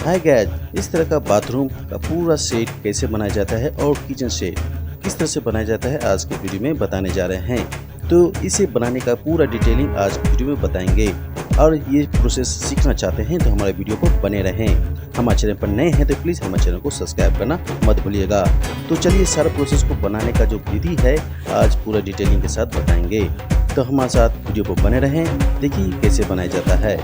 Hi guys, इस तरह का बाथरूम का पूरा सेट कैसे बनाया जाता है और किचन सेट किस तरह से बनाया जाता है आज के वीडियो में बताने जा रहे हैं। तो इसे बनाने का पूरा डिटेलिंग आज की वीडियो में बताएंगे और ये प्रोसेस सीखना चाहते हैं तो हमारे वीडियो को बने रहें। हमारे चैनल पर नए हैं तो प्लीज़ हमारे चैनल को सब्सक्राइब करना मत भूलिएगा। तो चलिए सारा प्रोसेस को बनाने का जो विधि है आज पूरा डिटेलिंग के साथ बताएंगे। तो हमारे साथ वीडियो को बने रहें, देखिए कैसे बनाया जाता है।